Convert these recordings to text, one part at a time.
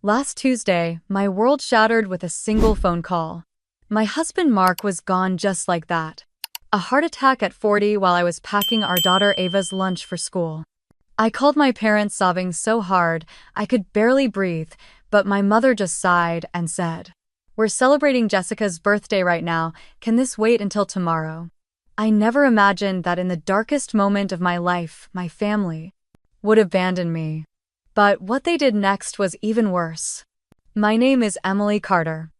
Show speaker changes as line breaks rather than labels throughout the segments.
Last Tuesday, my world shattered with a single phone call. My husband Mark was gone just like that. A heart attack at 40 while I was packing our daughter Ava's lunch for school. I called my parents sobbing so hard I could barely breathe, but my mother just sighed and said, "We're celebrating Jessica's birthday right now, can this wait until tomorrow?" I never imagined that in the darkest moment of my life, my family would abandon me. But what they did next was even worse. My name is Emily Carter.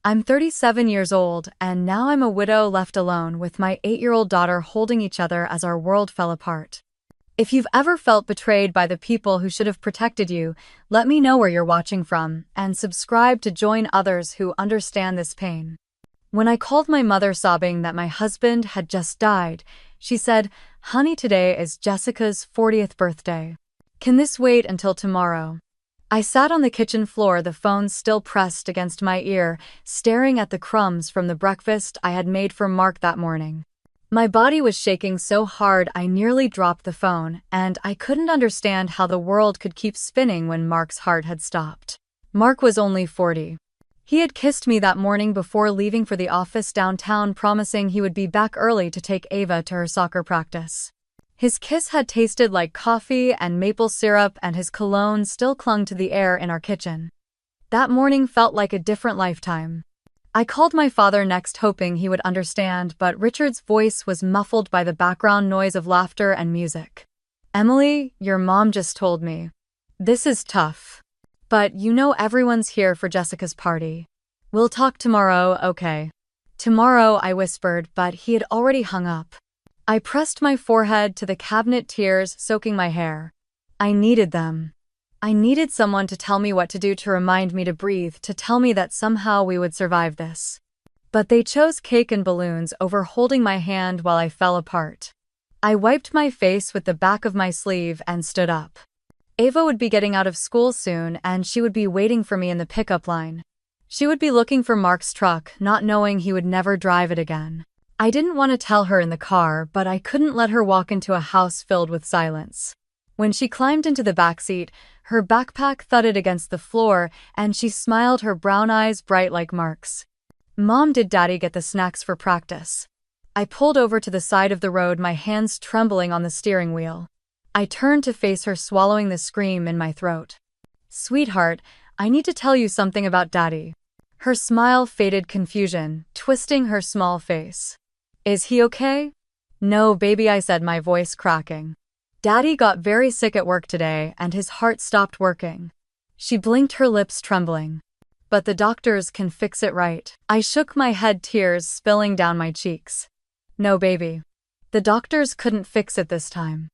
I'm 37 years old, and now I'm a widow left alone with my 8-year-old daughter holding each other as our world fell apart. If you've ever felt betrayed by the people who should have protected you, let me know where you're watching from, and subscribe to join others who understand this pain. When I called my mother sobbing that my husband had just died, she said, "Honey, today is Jessica's 40th birthday. Can this wait until tomorrow?" I sat on the kitchen floor, the phone still pressed against my ear, staring at the crumbs from the breakfast I had made for Mark that morning. My body was shaking so hard I nearly dropped the phone, and I couldn't understand how the world could keep spinning when Mark's heart had stopped. Mark was only 40. He had kissed me that morning before leaving for the office downtown, promising he would be back early to take Ava to her soccer practice. His kiss had tasted like coffee and maple syrup, and his cologne still clung to the air in our kitchen. That morning felt like a different lifetime. I called my father next, hoping he would understand, but Richard's voice was muffled by the background noise of laughter and music. "Emily, your mom just told me. This is tough. But you know everyone's here for Jessica's party. We'll talk tomorrow, okay?" "Tomorrow," I whispered, but he had already hung up. I pressed my forehead to the cabinet, tears soaking my hair. I needed them. I needed someone to tell me what to do, to remind me to breathe, to tell me that somehow we would survive this. But they chose cake and balloons over holding my hand while I fell apart. I wiped my face with the back of my sleeve and stood up. Ava would be getting out of school soon, and she would be waiting for me in the pickup line. She would be looking for Mark's truck, not knowing he would never drive it again. I didn't want to tell her in the car, but I couldn't let her walk into a house filled with silence. When she climbed into the backseat, her backpack thudded against the floor, and she smiled, her brown eyes bright like Mark's. "Mom, did Daddy get the snacks for practice?" I pulled over to the side of the road, my hands trembling on the steering wheel. I turned to face her, swallowing the scream in my throat. "Sweetheart, I need to tell you something about Daddy." Her smile faded, confusion twisting her small face. "Is he okay?" "No, baby," I said, my voice cracking. "Daddy got very sick at work today, and his heart stopped working." She blinked, her lips trembling. "But the doctors can fix it, right?" I shook my head, tears spilling down my cheeks. "No, baby. The doctors couldn't fix it this time."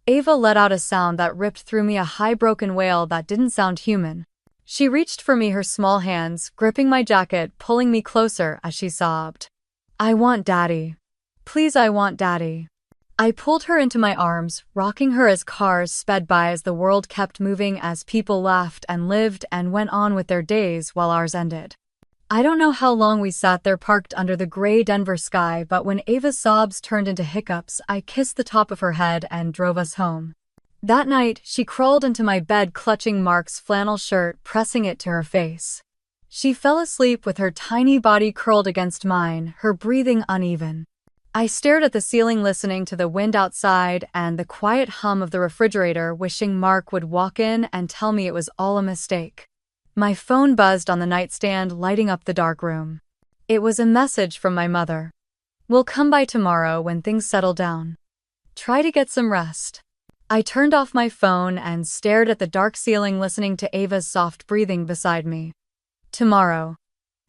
Ava let out a sound that ripped through me, a high broken wail that didn't sound human. She reached for me, her small hands gripping my jacket, pulling me closer as she sobbed. "I want Daddy. Please, I want Daddy." I pulled her into my arms, rocking her as cars sped by, as the world kept moving, as people laughed and lived and went on with their days while ours ended. I don't know how long we sat there parked under the gray Denver sky, but when Ava's sobs turned into hiccups, I kissed the top of her head and drove us home. That night, she crawled into my bed, clutching Mark's flannel shirt, pressing it to her face. She fell asleep with her tiny body curled against mine, her breathing uneven. I stared at the ceiling, listening to the wind outside and the quiet hum of the refrigerator, wishing Mark would walk in and tell me it was all a mistake. My phone buzzed on the nightstand, lighting up the dark room. It was a message from my mother. "We'll come by tomorrow when things settle down. Try to get some rest." I turned off my phone and stared at the dark ceiling, listening to Ava's soft breathing beside me. Tomorrow.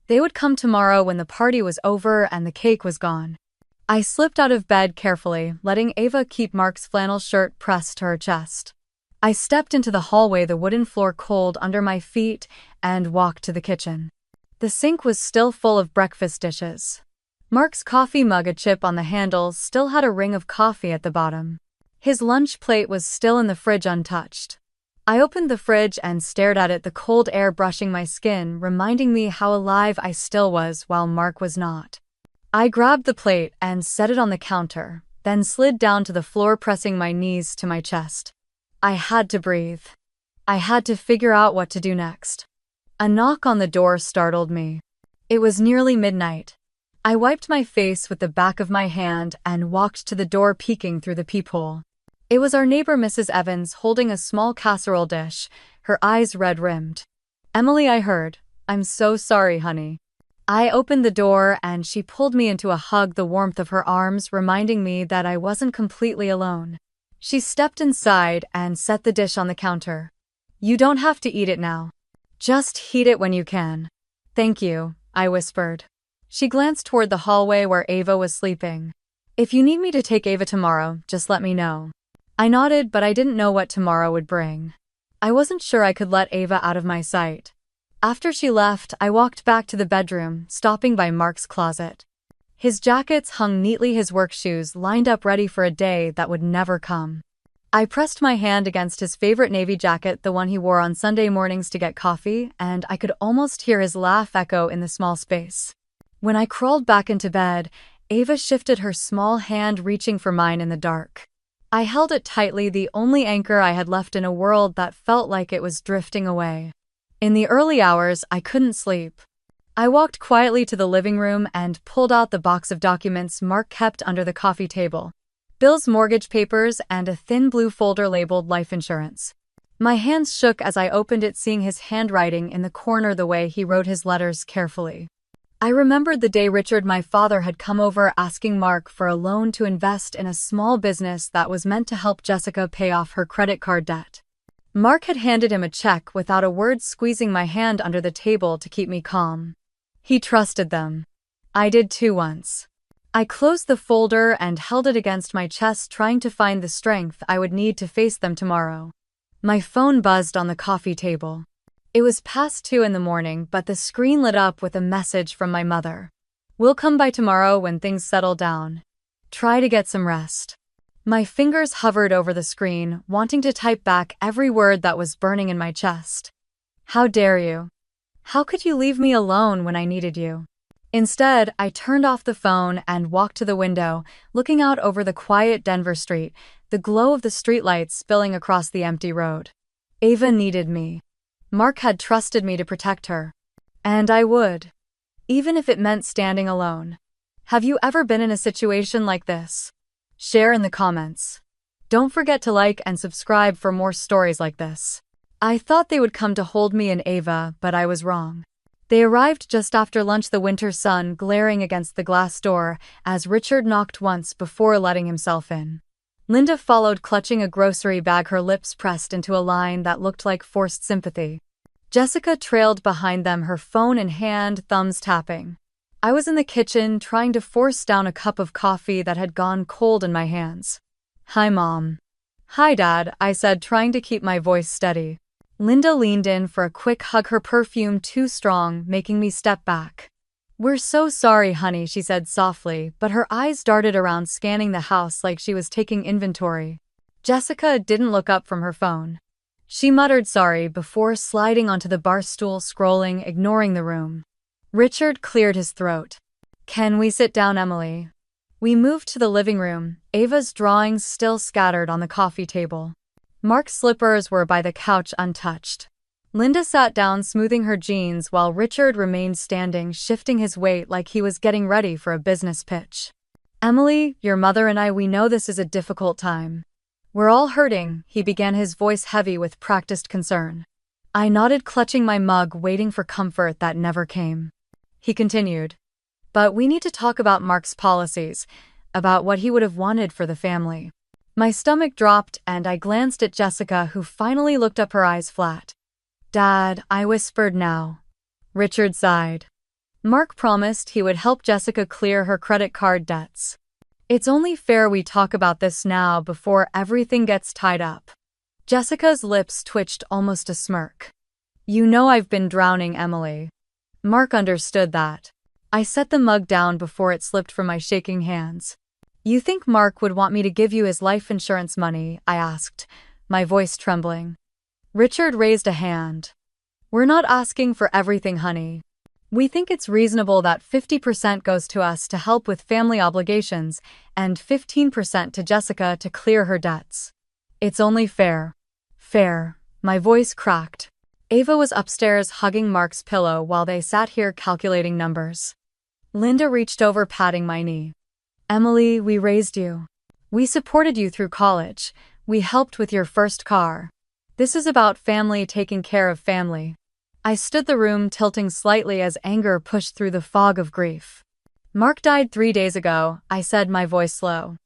They would come tomorrow, when the party was over and the cake was gone. I slipped out of bed carefully, letting Ava keep Mark's flannel shirt pressed to her chest. I stepped into the hallway, the wooden floor cold under my feet, and walked to the kitchen. The sink was still full of breakfast dishes. Mark's coffee mug, a chip on the handle, still had a ring of coffee at the bottom. His lunch plate was still in the fridge, untouched. I opened the fridge and stared at it, the cold air brushing my skin, reminding me how alive I still was while Mark was not. I grabbed the plate and set it on the counter, then slid down to the floor, pressing my knees to my chest. I had to breathe. I had to figure out what to do next. A knock on the door startled me. It was nearly midnight. I wiped my face with the back of my hand and walked to the door, peeking through the peephole. It was our neighbor Mrs. Evans, holding a small casserole dish, her eyes red-rimmed. "Emily," I heard. "I'm so sorry, honey." I opened the door and she pulled me into a hug, the warmth of her arms reminding me that I wasn't completely alone. She stepped inside and set the dish on the counter. "You don't have to eat it now. Just heat it when you can." "Thank you," I whispered. She glanced toward the hallway where Ava was sleeping. "If you need me to take Ava tomorrow, just let me know." I nodded, but I didn't know what tomorrow would bring. I wasn't sure I could let Ava out of my sight. After she left, I walked back to the bedroom, stopping by Mark's closet. His jackets hung neatly, his work shoes lined up ready for a day that would never come. I pressed my hand against his favorite navy jacket, the one he wore on Sunday mornings to get coffee, and I could almost hear his laugh echo in the small space. When I crawled back into bed, Ava shifted her small hand, reaching for mine in the dark. I held it tightly, the only anchor I had left in a world that felt like it was drifting away. In the early hours, I couldn't sleep. I walked quietly to the living room and pulled out the box of documents Mark kept under the coffee table. Bills, mortgage papers, and a thin blue folder labeled life insurance. My hands shook as I opened it, seeing his handwriting in the corner, the way he wrote his letters carefully. I remembered the day Richard, my father, had come over asking Mark for a loan to invest in a small business that was meant to help Jessica pay off her credit card debt. Mark had handed him a check without a word, squeezing my hand under the table to keep me calm. He trusted them. I did too once. I closed the folder and held it against my chest, trying to find the strength I would need to face them tomorrow. My phone buzzed on the coffee table. It was past 2 in the morning, but the screen lit up with a message from my mother. "We'll come by tomorrow when things settle down. Try to get some rest." My fingers hovered over the screen, wanting to type back every word that was burning in my chest. "How dare you? How could you leave me alone when I needed you?" Instead, I turned off the phone and walked to the window, looking out over the quiet Denver street, the glow of the streetlights spilling across the empty road. Ava needed me. Mark had trusted me to protect her. And I would. Even if it meant standing alone. Have you ever been in a situation like this? Share in the comments. Don't forget to like and subscribe for more stories like this. I thought they would come to hold me and Ava, but I was wrong. They arrived just after lunch, the winter sun glaring against the glass door as Richard knocked once before letting himself in. Linda followed, clutching a grocery bag, her lips pressed into a line that looked like forced sympathy. Jessica trailed behind them, her phone in hand, thumbs tapping. I was in the kitchen, trying to force down a cup of coffee that had gone cold in my hands. "Hi, Mom." "Hi, Dad," I said, trying to keep my voice steady. Linda leaned in for a quick hug, her perfume too strong, making me step back. "We're so sorry, honey," she said softly, but her eyes darted around, scanning the house like she was taking inventory. Jessica didn't look up from her phone. She muttered sorry before sliding onto the bar stool, scrolling, ignoring the room. Richard cleared his throat. "Can we sit down, Emily?" We moved to the living room, Ava's drawings still scattered on the coffee table. Mark's slippers were by the couch, untouched. Linda sat down, smoothing her jeans, while Richard remained standing, shifting his weight like he was getting ready for a business pitch. "Emily, your mother and I, we know this is a difficult time. We're all hurting," he began, his voice heavy with practiced concern. I nodded, clutching my mug, waiting for comfort that never came. He continued, "But we need to talk about Mark's policies, about what he would have wanted for the family." My stomach dropped and I glanced at Jessica, who finally looked up, her eyes flat. "Dad," I whispered now. Richard sighed. "Mark promised he would help Jessica clear her credit card debts. It's only fair we talk about this now before everything gets tied up." Jessica's lips twitched, almost a smirk. "You know I've been drowning, Emily." Mark understood that. I set the mug down before it slipped from my shaking hands. "You think Mark would want me to give you his life insurance money?" I asked, my voice trembling. Richard raised a hand. "We're not asking for everything, honey. We think it's reasonable that 50% goes to us to help with family obligations and 15% to Jessica to clear her debts. It's only fair." "Fair." My voice cracked. Ava was upstairs hugging Mark's pillow while they sat here calculating numbers. Linda reached over, patting my knee. Emily, we raised you. We supported you through college. We helped with your first car. This is about family taking care of family. I stood the room, tilting slightly as anger pushed through the fog of grief. Mark died 3 days ago, I said, my voice low.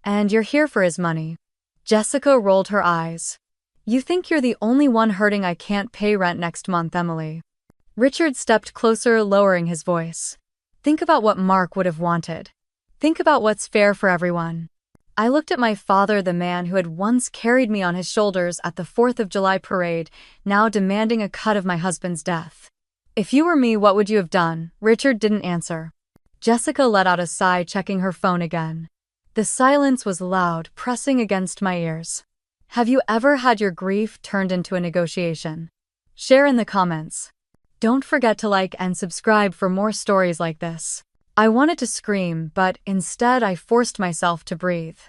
And you're here for his money. Jessica rolled her eyes. You think you're the only one hurting? I can't pay rent next month, Emily. Richard stepped closer, lowering his voice. Think about what Mark would have wanted. Think about what's fair for everyone. I looked at my father, the man who had once carried me on his shoulders at the 4th of July parade, now demanding a cut of my husband's death. If you were me, what would you have done? Richard didn't answer. Jessica let out a sigh, checking her phone again. The silence was loud, pressing against my ears. Have you ever had your grief turned into a negotiation? Share in the comments. Don't forget to like and subscribe for more stories like this. I wanted to scream, but instead I forced myself to breathe.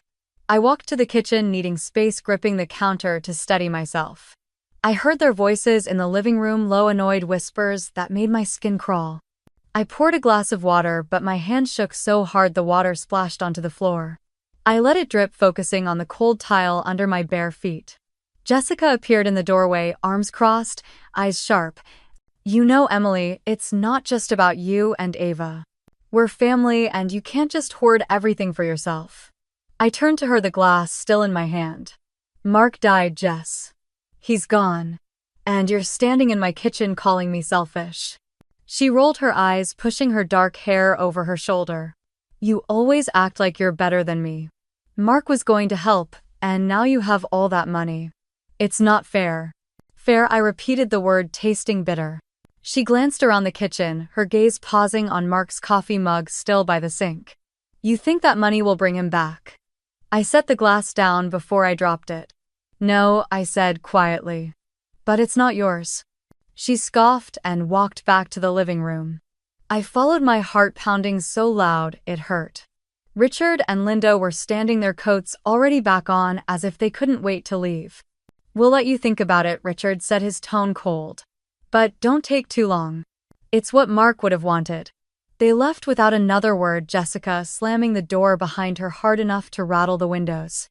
I walked to the kitchen, needing space, gripping the counter to steady myself. I heard their voices in the living room, low, annoyed whispers that made my skin crawl. I poured a glass of water, but my hand shook so hard the water splashed onto the floor. I let it drip, focusing on the cold tile under my bare feet. Jessica appeared in the doorway, arms crossed, eyes sharp. You know, Emily, it's not just about you and Ava. We're family, and you can't just hoard everything for yourself. I turned to her, the glass still in my hand. Mark died, Jess. He's gone. And you're standing in my kitchen calling me selfish. She rolled her eyes, pushing her dark hair over her shoulder. You always act like you're better than me. Mark was going to help, and now you have all that money. It's not fair. Fair, I repeated the word, tasting bitter. She glanced around the kitchen, her gaze pausing on Mark's coffee mug still by the sink. You think that money will bring him back? I set the glass down before I dropped it. No, I said quietly. But it's not yours. She scoffed and walked back to the living room. I followed, my heart pounding so loud it hurt. Richard and Linda were standing, their coats already back on, as if they couldn't wait to leave. We'll let you think about it, Richard said, his tone cold. But don't take too long. It's what Mark would have wanted. They left without another word, Jessica slamming the door behind her hard enough to rattle the windows.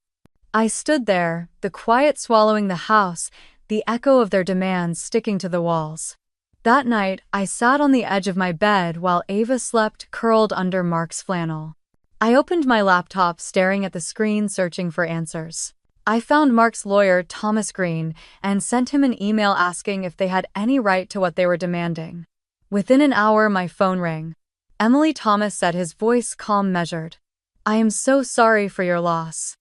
I stood there, the quiet swallowing the house, the echo of their demands sticking to the walls. That night, I sat on the edge of my bed while Ava slept, curled under Mark's flannel. I opened my laptop, staring at the screen, searching for answers. I found Mark's lawyer, Thomas Green, and sent him an email asking if they had any right to what they were demanding. Within an hour, my phone rang. Emily, Thomas said, his voice calm, measured. I am so sorry for your loss.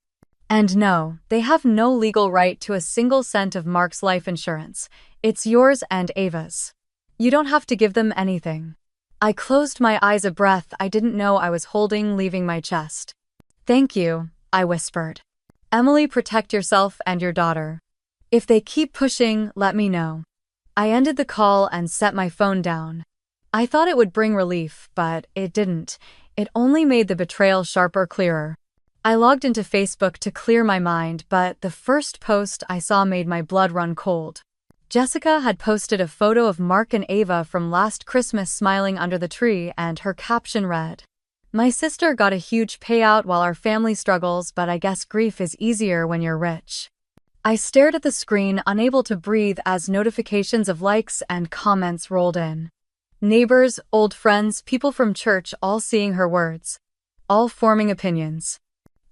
And no, they have no legal right to a single cent of Mark's life insurance. It's yours and Ava's. You don't have to give them anything. I closed my eyes, a breath I didn't know I was holding leaving my chest. Thank you, I whispered. Emily, protect yourself and your daughter. If they keep pushing, let me know. I ended the call and set my phone down. I thought it would bring relief, but it didn't. It only made the betrayal sharper, clearer. I logged into Facebook to clear my mind, but the first post I saw made my blood run cold. Jessica had posted a photo of Mark and Ava from last Christmas smiling under the tree, and her caption read, "My sister got a huge payout while our family struggles, but I guess grief is easier when you're rich." I stared at the screen, unable to breathe, as notifications of likes and comments rolled in. Neighbors, old friends, people from church, all seeing her words, all forming opinions.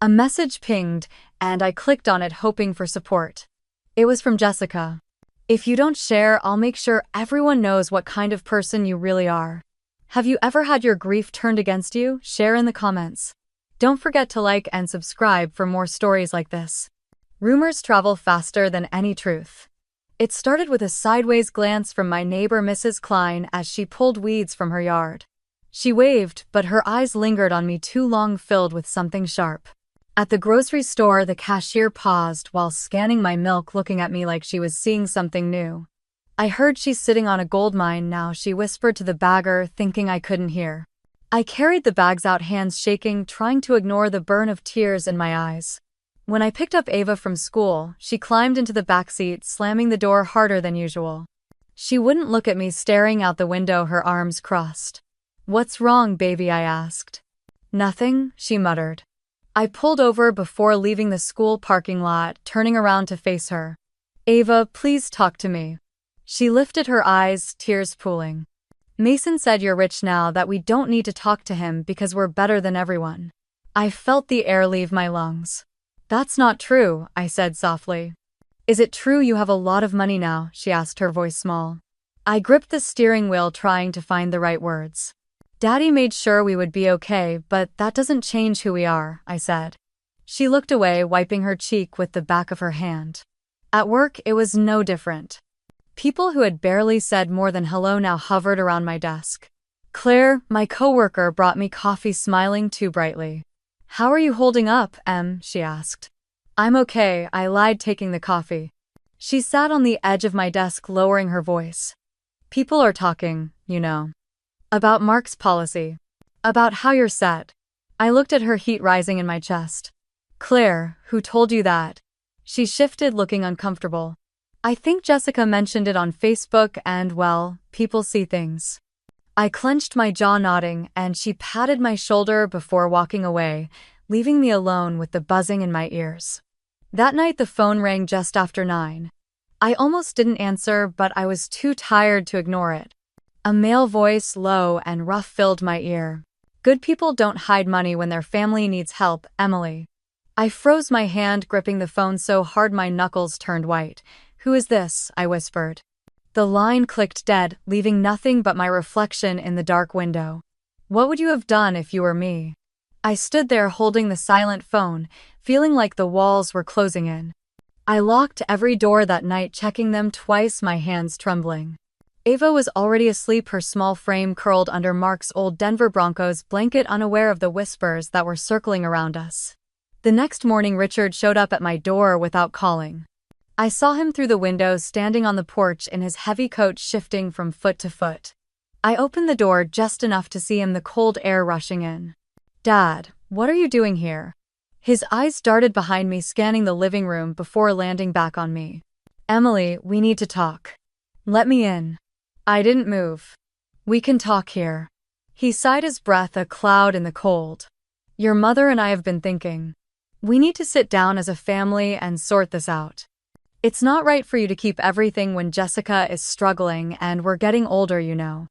A message pinged, and I clicked on it, hoping for support. It was from Jessica. If you don't share, I'll make sure everyone knows what kind of person you really are. Have you ever had your grief turned against you? Share in the comments. Don't forget to like and subscribe for more stories like this. Rumors travel faster than any truth. It started with a sideways glance from my neighbor Mrs. Klein as she pulled weeds from her yard. She waved, but her eyes lingered on me too long, filled with something sharp. At the grocery store, the cashier paused while scanning my milk, looking at me like she was seeing something new. I heard she's sitting on a gold mine now, she whispered to the bagger, thinking I couldn't hear. I carried the bags out, hands shaking, trying to ignore the burn of tears in my eyes. When I picked up Ava from school, she climbed into the back seat, slamming the door harder than usual. She wouldn't look at me, staring out the window, her arms crossed. "What's wrong, baby?" I asked. "Nothing," she muttered. I pulled over before leaving the school parking lot, turning around to face her. "Ava, please talk to me." She lifted her eyes, tears pooling. "Mason said you're rich now, that we don't need to talk to him because we're better than everyone." I felt the air leave my lungs. "That's not true," I said softly. "Is it true you have a lot of money now?" she asked, her voice small. I gripped the steering wheel, trying to find the right words. "Daddy made sure we would be okay, but that doesn't change who we are," I said. She looked away, wiping her cheek with the back of her hand. At work, it was no different. People who had barely said more than hello now hovered around my desk. Claire, my coworker, brought me coffee, smiling too brightly. "How are you holding up, Em?" she asked. "I'm okay," I lied, taking the coffee. She sat on the edge of my desk, lowering her voice. "People are talking, you know. About Mark's policy. About how you're set." I looked at her, heat rising in my chest. "Claire, who told you that?" She shifted, looking uncomfortable. "I think Jessica mentioned it on Facebook and, well, people see things." I clenched my jaw, nodding, and she patted my shoulder before walking away, leaving me alone with the buzzing in my ears. That night the phone rang just after 9. I almost didn't answer, but I was too tired to ignore it. A male voice, low and rough, filled my ear. "Good people don't hide money when their family needs help, Emily." I froze, my hand gripping the phone so hard my knuckles turned white. "Who is this?" I whispered. The line clicked dead, leaving nothing but my reflection in the dark window. "What would you have done if you were me?" I stood there holding the silent phone, feeling like the walls were closing in. I locked every door that night, checking them twice, my hands trembling. Ava was already asleep, her small frame curled under Mark's old Denver Broncos blanket, unaware of the whispers that were circling around us. The next morning, Richard showed up at my door without calling. I saw him through the window, standing on the porch in his heavy coat, shifting from foot to foot. I opened the door just enough to see him, the cold air rushing in. "Dad, what are you doing here?" His eyes darted behind me, scanning the living room before landing back on me. "Emily, we need to talk." "Let me in." I didn't move. "We can talk here." He sighed, his breath a cloud in the cold. "Your mother and I have been thinking. We need to sit down as a family and sort this out. It's not right for you to keep everything when Jessica is struggling, and we're getting older, you know."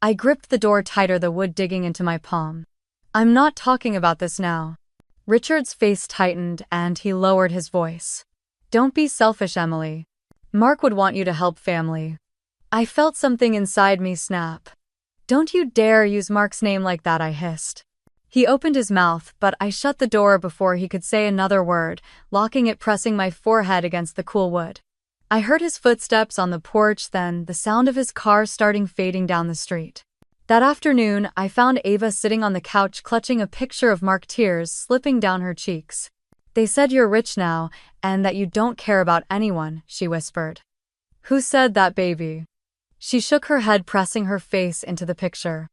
I gripped the door tighter, the wood digging into my palm. "I'm not talking about this now." Richard's face tightened, and he lowered his voice. "Don't be selfish, Emily. Mark would want you to help family." I felt something inside me snap. "Don't you dare use Mark's name like that," I hissed. He opened his mouth, but I shut the door before he could say another word, locking it, pressing my forehead against the cool wood. I heard his footsteps on the porch, then the sound of his car starting, fading down the street. That afternoon, I found Ava sitting on the couch, clutching a picture of Mark, tears slipping down her cheeks. "They said you're rich now, and that you don't care about anyone," she whispered. "Who said that, baby?" She shook her head, pressing her face into the picture.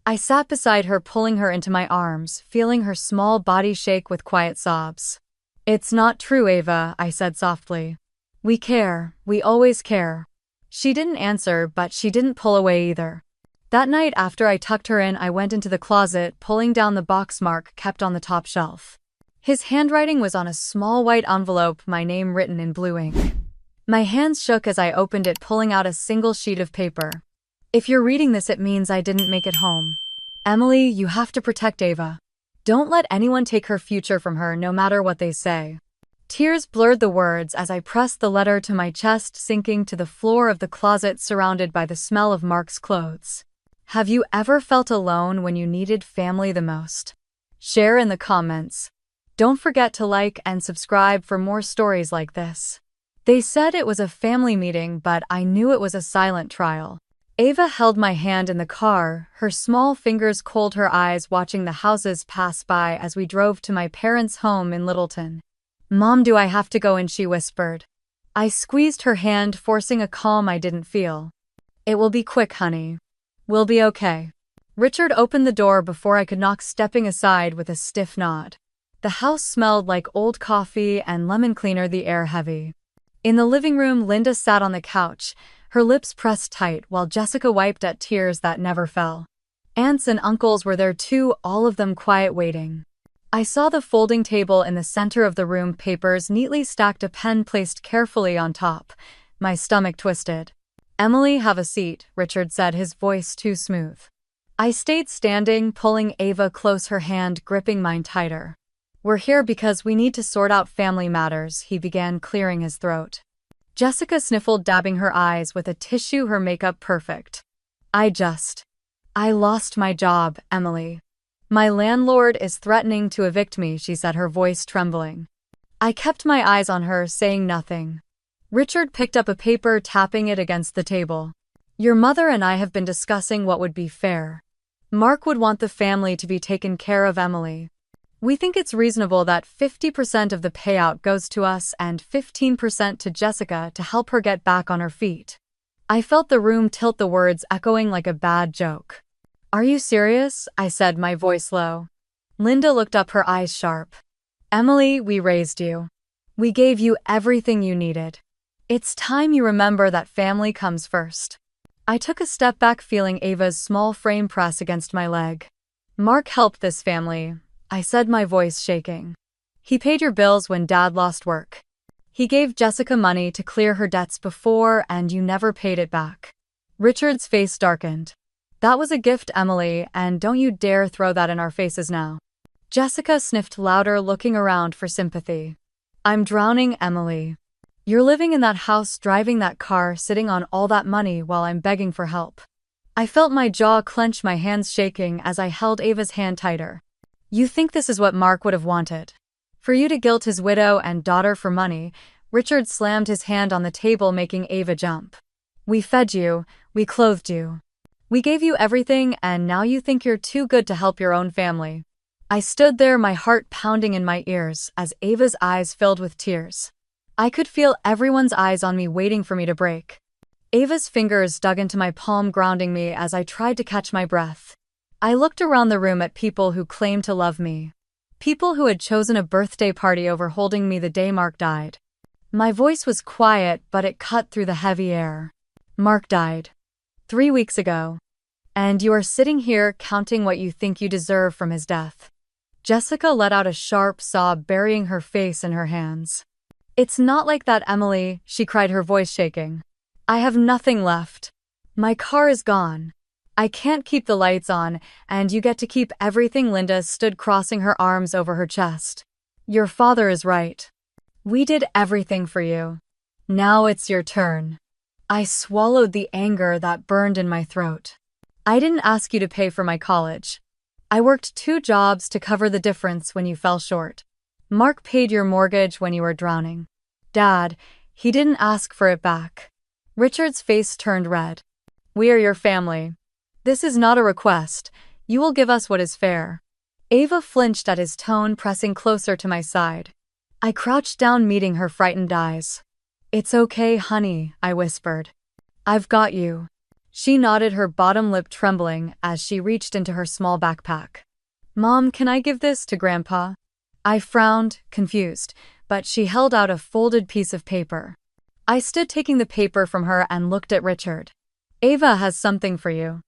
I sat beside her, pulling her into my arms, feeling her small body shake with quiet sobs. "It's not true, Ava," I said softly. "We care, we always care." She didn't answer, but she didn't pull away either. That night, after I tucked her in, I went into the closet, pulling down the box Mark kept on the top shelf. His handwriting was on a small white envelope, my name written in blue ink. My hands shook as I opened it, pulling out a single sheet of paper. "If you're reading this, it means I didn't make it home. Emily, you have to protect Ava. Don't let anyone take her future from her, no matter what they say." Tears blurred the words as I pressed the letter to my chest, sinking to the floor of the closet, surrounded by the smell of Mark's clothes. Have you ever felt alone when you needed family the most? Share in the comments. Don't forget to like and subscribe for more stories like this. They said it was a family meeting, but I knew it was a silent trial. Ava held my hand in the car, her small fingers cold, her eyes watching the houses pass by as we drove to my parents' home in Littleton. "Mom, do I have to go in?" she whispered. I squeezed her hand, forcing a calm I didn't feel. "It will be quick, honey. We'll be okay." Richard opened the door before I could knock, stepping aside with a stiff nod. The house smelled like old coffee and lemon cleaner, the air heavy. In the living room, Linda sat on the couch, her lips pressed tight while Jessica wiped at tears that never fell. Aunts and uncles were there too, all of them quiet waiting. I saw the folding table in the center of the room, papers neatly stacked, a pen placed carefully on top. My stomach twisted. "Emily, have a seat," Richard said, his voice too smooth. I stayed standing, pulling Ava close, her hand gripping mine tighter. "We're here because we need to sort out family matters," he began, clearing his throat. Jessica sniffled, dabbing her eyes with a tissue, her makeup perfect. I lost my job, Emily. My landlord is threatening to evict me," she said, her voice trembling. I kept my eyes on her, saying nothing. Richard picked up a paper, tapping it against the table. "Your mother and I have been discussing what would be fair. Mark would want the family to be taken care of, Emily. We think it's reasonable that 50% of the payout goes to us and 15% to Jessica to help her get back on her feet." I felt the room tilt, the words echoing like a bad joke. "Are you serious?" I said, my voice low. Linda looked up, her eyes sharp. "Emily, we raised you. We gave you everything you needed. It's time you remember that family comes first." I took a step back, feeling Ava's small frame press against my leg. "Mark helped this family," I said, my voice shaking. "He paid your bills when Dad lost work. He gave Jessica money to clear her debts before, and you never paid it back." Richard's face darkened. "That was a gift, Emily, and don't you dare throw that in our faces now." Jessica sniffed louder, looking around for sympathy. "I'm drowning, Emily. You're living in that house, driving that car, sitting on all that money while I'm begging for help." I felt my jaw clench, my hands shaking as I held Ava's hand tighter. "You think this is what Mark would have wanted? For you to guilt his widow and daughter for money?" Richard slammed his hand on the table, making Ava jump. "We fed you, we clothed you. We gave you everything, and now you think you're too good to help your own family." I stood there, my heart pounding in my ears as Ava's eyes filled with tears. I could feel everyone's eyes on me, waiting for me to break. Ava's fingers dug into my palm, grounding me as I tried to catch my breath. I looked around the room at people who claimed to love me. People who had chosen a birthday party over holding me the day Mark died. My voice was quiet, but it cut through the heavy air. "Mark died 3 weeks ago. And you are sitting here counting what you think you deserve from his death." Jessica let out a sharp sob, burying her face in her hands. "It's not like that, Emily," she cried, her voice shaking. "I have nothing left. My car is gone. I can't keep the lights on, and you get to keep everything." Linda stood, crossing her arms over her chest. "Your father is right. We did everything for you. Now it's your turn." I swallowed the anger that burned in my throat. "I didn't ask you to pay for my college. I worked 2 jobs to cover the difference when you fell short. Mark paid your mortgage when you were drowning. Dad, he didn't ask for it back." Richard's face turned red. "We are your family. This is not a request. You will give us what is fair." Ava flinched at his tone, pressing closer to my side. I crouched down, meeting her frightened eyes. "It's okay, honey," I whispered. "I've got you." She nodded, her bottom lip trembling as she reached into her small backpack. "Mom, can I give this to Grandpa?" I frowned, confused, but she held out a folded piece of paper. I stood, taking the paper from her, and looked at Richard. "Ava has something for you."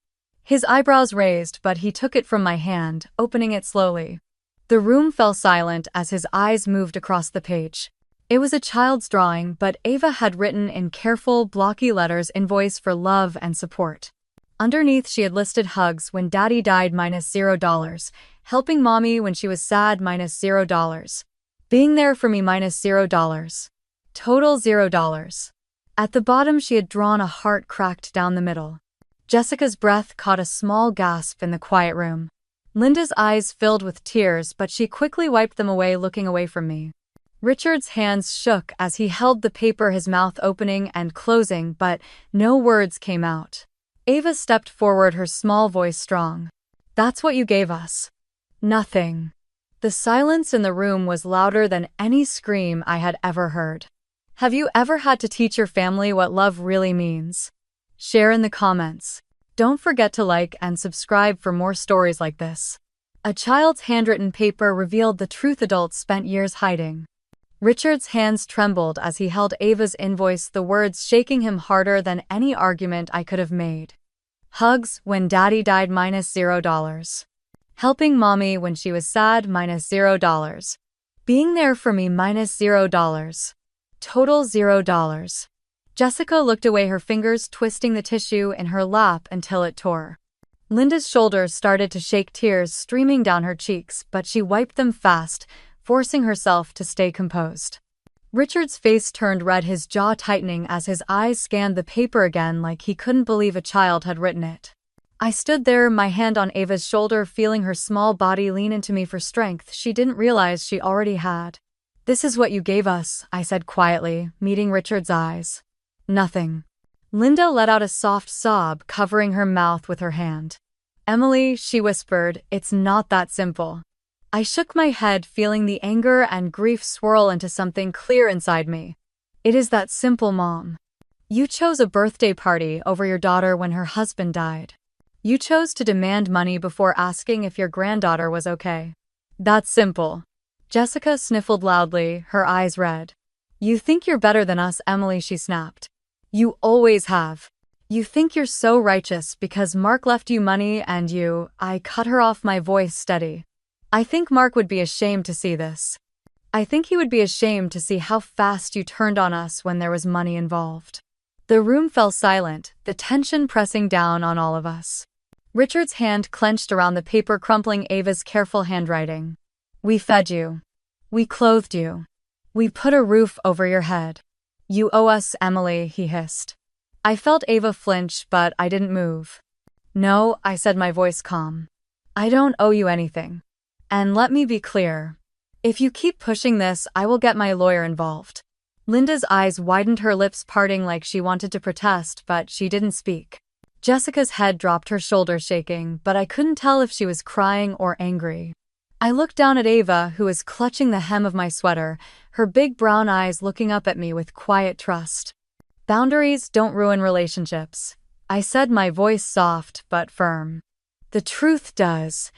His eyebrows raised, but he took it from my hand, opening it slowly. The room fell silent as his eyes moved across the page. It was a child's drawing, but Ava had written in careful, blocky letters, "Invoice for love and support." Underneath, she had listed hugs when Daddy died -$0, helping Mommy when she was sad -$0, being there for me -$0, total $0. At the bottom, she had drawn a heart cracked down the middle. Jessica's breath caught a small gasp in the quiet room. Linda's eyes filled with tears, but she quickly wiped them away, looking away from me. Richard's hands shook as he held the paper, his mouth opening and closing, but no words came out. Ava stepped forward, her small voice strong. "That's what you gave us." "Nothing." The silence in the room was louder than any scream I had ever heard. Have you ever had to teach your family what love really means? Share in the comments. Don't forget to like and subscribe for more stories like this. A child's handwritten paper revealed the truth adults spent years hiding. Richard's hands trembled as he held Ava's invoice, the words shaking him harder than any argument I could have made. Hugs when Daddy died -$0. Helping Mommy when she was sad -$0. Being there for me -$0. Total $0. Jessica looked away, her fingers twisting the tissue in her lap until it tore. Linda's shoulders started to shake, tears streaming down her cheeks, but she wiped them fast, forcing herself to stay composed. Richard's face turned red, his jaw tightening as his eyes scanned the paper again like he couldn't believe a child had written it. I stood there, my hand on Ava's shoulder, feeling her small body lean into me for strength she didn't realize she already had. "This is what you gave us," I said quietly, meeting Richard's eyes. "Nothing." Linda let out a soft sob, covering her mouth with her hand. "Emily," she whispered, "it's not that simple." I shook my head, feeling the anger and grief swirl into something clear inside me. "It is that simple, Mom. You chose a birthday party over your daughter when her husband died. You chose to demand money before asking if your granddaughter was okay. That's simple." Jessica sniffled loudly, her eyes red. "You think you're better than us, Emily," she snapped. "You always have. You think you're so righteous because Mark left you money and you—" I cut her off, my voice steady. "I think Mark would be ashamed to see this. I think he would be ashamed to see how fast you turned on us when there was money involved." The room fell silent, the tension pressing down on all of us. Richard's hand clenched around the paper, crumpling Ava's careful handwriting. "We fed you. We clothed you. We put a roof over your head. You owe us, Emily," he hissed. I felt Ava flinch, but I didn't move. "No," I said, my voice calm. "I don't owe you anything. And let me be clear. If you keep pushing this, I will get my lawyer involved." Linda's eyes widened, her lips parting like she wanted to protest, but she didn't speak. Jessica's head dropped, her shoulders shaking, but I couldn't tell if she was crying or angry. I looked down at Ava, who was clutching the hem of my sweater, her big brown eyes looking up at me with quiet trust. "Boundaries don't ruin relationships," I said, my voice soft but firm. "The truth does."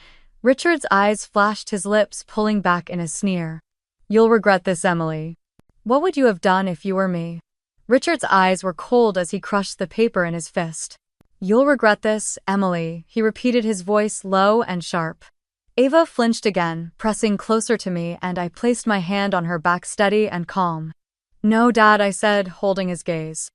Richard's eyes flashed, his lips pulling back in a sneer. "You'll regret this, Emily. What would you have done if you were me?" Richard's eyes were cold as he crushed the paper in his fist. "You'll regret this, Emily," he repeated, his voice low and sharp. Ava flinched again, pressing closer to me, and I placed my hand on her back, steady and calm. "No, Dad," I said, holding his gaze.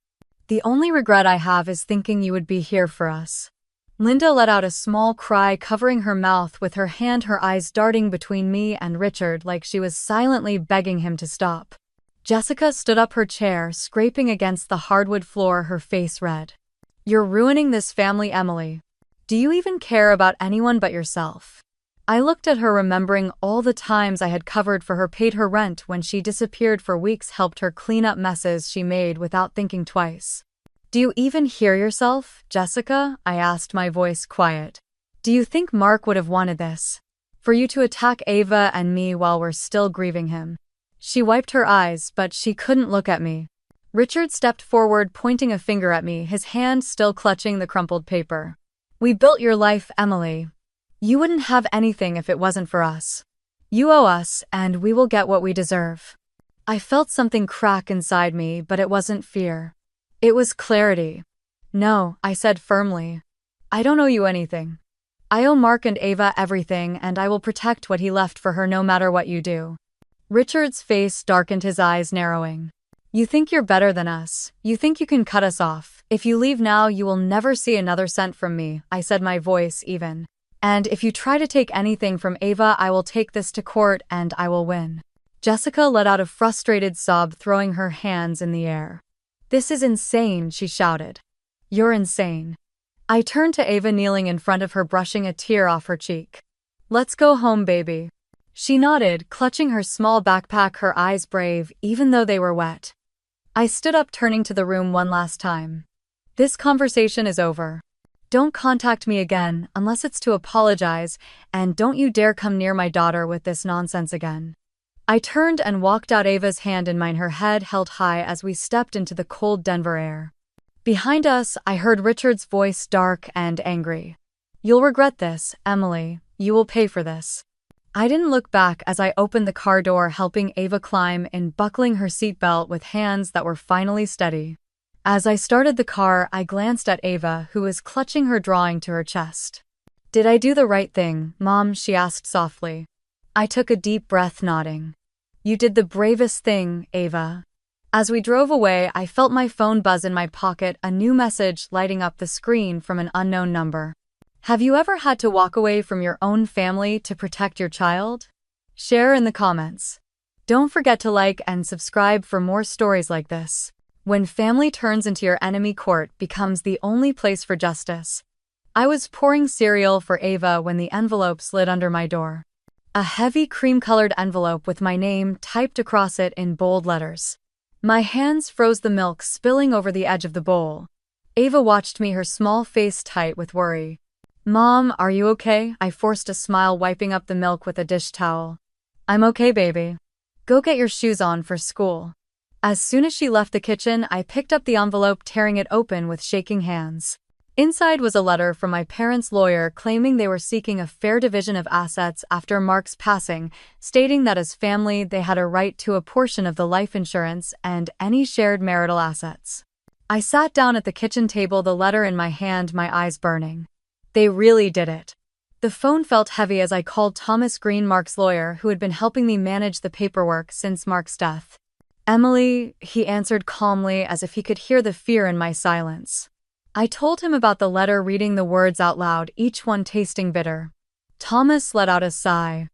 "The only regret I have is thinking you would be here for us." Linda let out a small cry, covering her mouth with her hand, her eyes darting between me and Richard like she was silently begging him to stop. Jessica stood up, her chair scraping against the hardwood floor, her face red. "You're ruining this family, Emily. Do you even care about anyone but yourself?" I looked at her, remembering all the times I had covered for her, paid her rent when she disappeared for weeks, helped her clean up messes she made without thinking twice. "Do you even hear yourself, Jessica?" I asked, my voice quiet. "Do you think Mark would have wanted this? For you to attack Ava and me while we're still grieving him?" She wiped her eyes, but she couldn't look at me. Richard stepped forward, pointing a finger at me, his hand still clutching the crumpled paper. "We built your life, Emily. You wouldn't have anything if it wasn't for us. You owe us, and we will get what we deserve." I felt something crack inside me, but it wasn't fear. It was clarity. "No," I said firmly. "I don't owe you anything. I owe Mark and Ava everything, and I will protect what he left for her no matter what you do." Richard's face darkened, his eyes narrowing. "You think you're better than us. You think you can cut us off. If you leave now, you will never see another cent from me," I said, my voice even. "And if you try to take anything from Ava, I will take this to court and I will win." Jessica let out a frustrated sob, throwing her hands in the air. "This is insane," she shouted. "You're insane." I turned to Ava, kneeling in front of her, brushing a tear off her cheek. "Let's go home, baby." She nodded, clutching her small backpack, her eyes brave, even though they were wet. I stood up, turning to the room one last time. "This conversation is over. Don't contact me again unless it's to apologize, and don't you dare come near my daughter with this nonsense again." I turned and walked out, Ava's hand in mine, her head held high as we stepped into the cold Denver air. Behind us, I heard Richard's voice, dark and angry. "You'll regret this, Emily. You will pay for this." I didn't look back as I opened the car door, helping Ava climb in, buckling her seatbelt with hands that were finally steady. As I started the car, I glanced at Ava, who was clutching her drawing to her chest. "Did I do the right thing, Mom?" she asked softly. I took a deep breath, nodding. "You did the bravest thing, Ava." As we drove away, I felt my phone buzz in my pocket, a new message lighting up the screen from an unknown number. Have you ever had to walk away from your own family to protect your child? Share in the comments. Don't forget to like and subscribe for more stories like this. When family turns into your enemy, court becomes the only place for justice. I was pouring cereal for Ava when the envelope slid under my door. A heavy cream-colored envelope with my name typed across it in bold letters. My hands froze, the milk spilling over the edge of the bowl. Ava watched me, her small face tight with worry. "Mom, are you okay?" I forced a smile, wiping up the milk with a dish towel. "I'm okay, baby. Go get your shoes on for school." As soon as she left the kitchen, I picked up the envelope, tearing it open with shaking hands. Inside was a letter from my parents' lawyer claiming they were seeking a fair division of assets after Mark's passing, stating that as family they had a right to a portion of the life insurance and any shared marital assets. I sat down at the kitchen table, the letter in my hand, my eyes burning. They really did it. The phone felt heavy as I called Thomas Green, Mark's lawyer, who had been helping me manage the paperwork since Mark's death. "Emily," he answered calmly, as if he could hear the fear in my silence. I told him about the letter, reading the words out loud, each one tasting bitter. Thomas let out a sigh.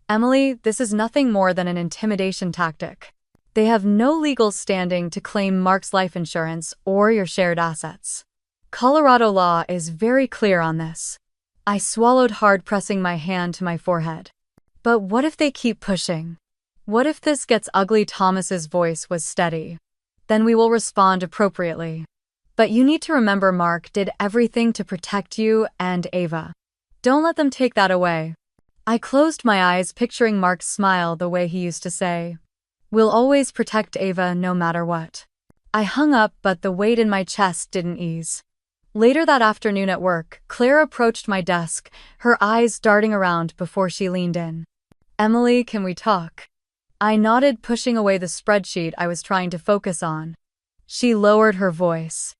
"Emily, this is nothing more than an intimidation tactic. They have no legal standing to claim Mark's life insurance or your shared assets. Colorado law is very clear on this." I swallowed hard, pressing my hand to my forehead. "But what if they keep pushing? What if this gets ugly?" Thomas's voice was steady. "Then we will respond appropriately. But you need to remember Mark did everything to protect you and Ava. Don't let them take that away." I closed my eyes, picturing Mark's smile, the way he used to say, "We'll always protect Ava no matter what." I hung up, but the weight in my chest didn't ease. Later that afternoon at work, Claire approached my desk, her eyes darting around before she leaned in. "Emily, can we talk?" I nodded, pushing away the spreadsheet I was trying to focus on. She lowered her voice.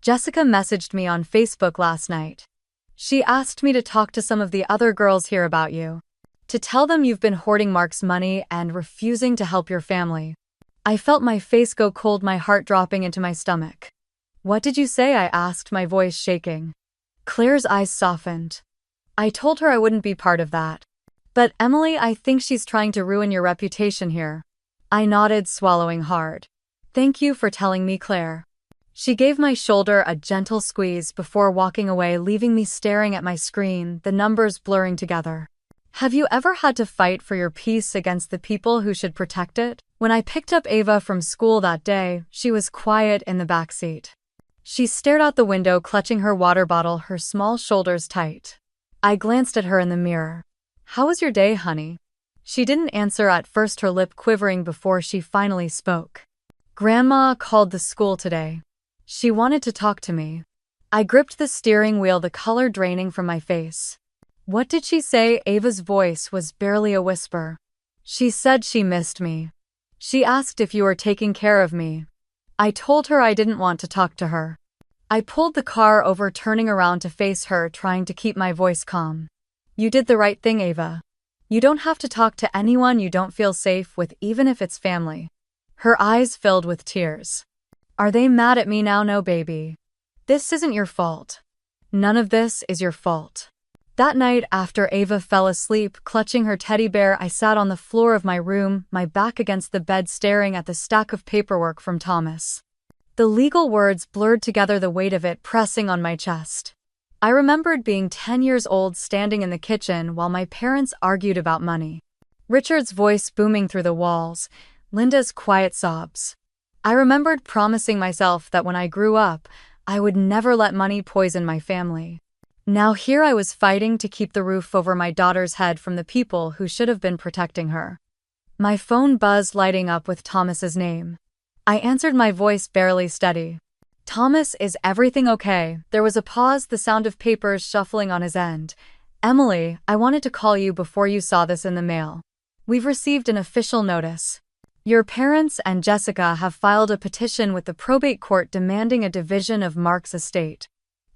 "Jessica messaged me on Facebook last night. She asked me to talk to some of the other girls here about you. To tell them you've been hoarding Mark's money and refusing to help your family." I felt my face go cold, my heart dropping into my stomach. "What did you say?" I asked, my voice shaking. Claire's eyes softened. "I told her I wouldn't be part of that. But Emily, I think she's trying to ruin your reputation here." I nodded, swallowing hard. "Thank you for telling me, Claire." She gave my shoulder a gentle squeeze before walking away, leaving me staring at my screen, the numbers blurring together. Have you ever had to fight for your peace against the people who should protect it? When I picked up Ava from school that day, she was quiet in the backseat. She stared out the window, clutching her water bottle, her small shoulders tight. I glanced at her in the mirror. "How was your day, honey?" She didn't answer at first, her lip quivering before she finally spoke. "Grandma called the school today. She wanted to talk to me." I gripped the steering wheel, the color draining from my face. "What did she say?" Ava's voice was barely a whisper. "She said she missed me. She asked if you were taking care of me." I told her I didn't want to talk to her. I pulled the car over, turning around to face her, trying to keep my voice calm. "You did the right thing, Ava. You don't have to talk to anyone you don't feel safe with, even if it's family." Her eyes filled with tears. "Are they mad at me now?" "No, baby. This isn't your fault. None of this is your fault." That night, after Ava fell asleep, clutching her teddy bear, I sat on the floor of my room, my back against the bed, staring at the stack of paperwork from Thomas. The legal words blurred together, the weight of it pressing on my chest. I remembered being 10 years old, standing in the kitchen while my parents argued about money. Richard's voice booming through the walls, Linda's quiet sobs. I remembered promising myself that when I grew up, I would never let money poison my family. Now here I was, fighting to keep the roof over my daughter's head from the people who should have been protecting her. My phone buzzed, lighting up with Thomas's name. I answered, my voice barely steady. "Thomas, is everything okay?" There was a pause, the sound of papers shuffling on his end. Emily, I wanted to call you before you saw this in the mail. We've received an official notice. Your parents and Jessica have filed a petition with the probate court demanding a division of Mark's estate.